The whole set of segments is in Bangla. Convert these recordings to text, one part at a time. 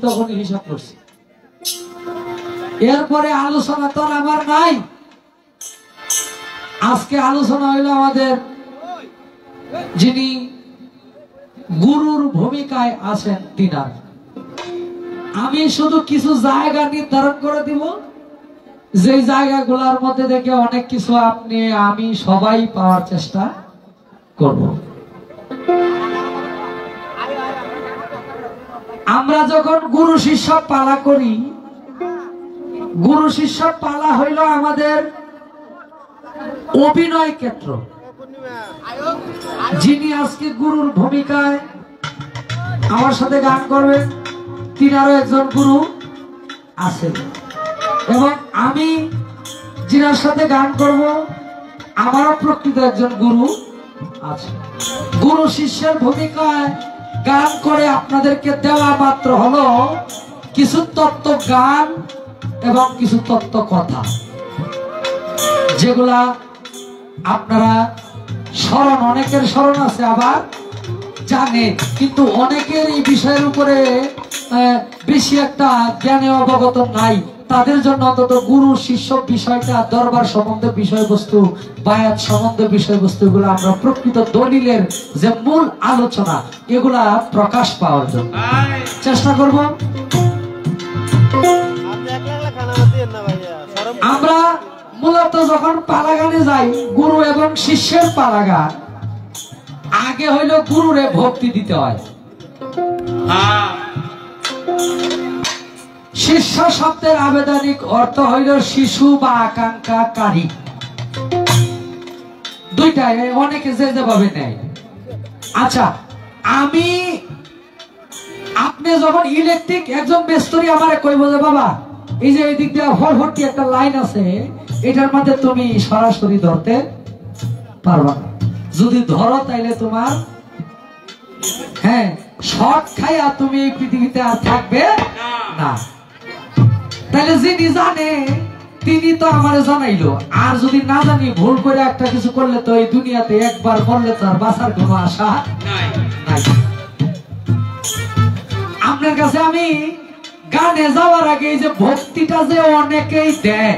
তখন হিসাব করছি। এরপরে আলোচনা তো আমার নাই। আজকে আলোচনা হইল আমাদের যিনি গুরুর ভূমিকায় আছেন তিনার। আমি শুধু কিছু জায়গা নির্ধারণ করে দিব, যে জায়গাগুলোর মধ্যে থেকে অনেক কিছু আপনি আমি সবাই পাওয়ার চেষ্টা করব। আমরা যখন গুরু শিষ্য পালা করি, গুরু শিষ্য পালা হইল আমাদের অভিনয় ক্ষেত্র। যিনি আজকে গুরুর ভূমিকায় আমার সাথে গান করবেন, তিনারও একজন গুরু আছেন, এবং আমি যিনার সাথে গান করব আমারও প্রকৃত একজন গুরু আছে। গুরু শিষ্যের ভূমিকায় গান করে আপনাদেরকে দেওয়া মাত্র হলো কিছু তত্ত্ব গান এবং কিছু তত্ত্ব কথা, যেগুলা আপনারা স্মরণ, অনেকের স্মরণ আছে আবার জানে, কিন্তু অনেকের এই বিষয়ের উপরে বেশি একটা জ্ঞানে অবগত নাই। তাদের জন্য অন্তত গুরু শিষ্য বিষয়টা, দরবার সম্বন্ধে বিষয়বস্তু, বায়াত সম্বন্ধে বিষয়বস্তু, এগুলো আমরা প্রকৃত দলিলের যে মূল আলোচনা, এগুলা প্রকাশ পাওয়ার জন্য চেষ্টা করব। আমরা মূলত যখন পালাগানে যাই, গুরু এবং শিষ্যের পালাগান, আগে হইল গুরুরে ভক্তি দিতে হয়। শিষ্য শব্দের আবেদনিক অর্থ হইল শিশু বা আকাঙ্ক্ষাকারী। দুইটাই অনেকে যে যেভাবে নেয়। আচ্ছা, আপনি যখন ইলেকট্রিক একজন মিস্ত্রি আমারে কইব যে বাবা, এই যে এদিক দিয়ে ভরভর্তি একটা লাইন আছে, এটার মধ্যে তুমি সরাসরি ধরতে পারবা না। যদি ধরো তাইলে তোমার শর্ট খাইয়া তুমি এই পৃথিবীতে আর থাকবে না। তাহলে যিনি জানে তিনি তো আমারে জানাইলো, আর যদি না জানি ভুল করে একটা কিছু করলে তো এই দুনিয়াতে একবার করলে তো আর বাঁচার কোনো আশা নাই। আপনার কাছে আমি গানে যাওয়ার আগে এই যে ভক্তিটা যে অনেকেই দেয়,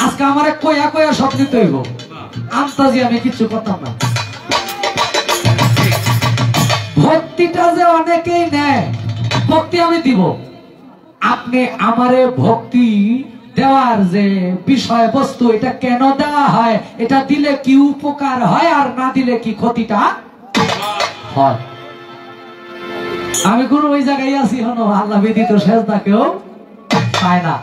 আজকে আমার কয়া কয়া সব নিতে হইব, আন্তাজি আমি কিছু করতাম না। ভক্তিটা যে অনেকেই নেয়, ভক্তি আমি দিব। আপনি আমারে ভক্তি দেওয়ার যে বিষয় বস্তু, এটা কেন দেওয়া হয়, এটা দিলে কি উপকার হয়, আর না দিলে কি ক্ষতিটা হয়। আমি গুরু ওই জায়গায় আছি, হনো আল্লাহ ব্যতীত সেজদা কেউ পায় না।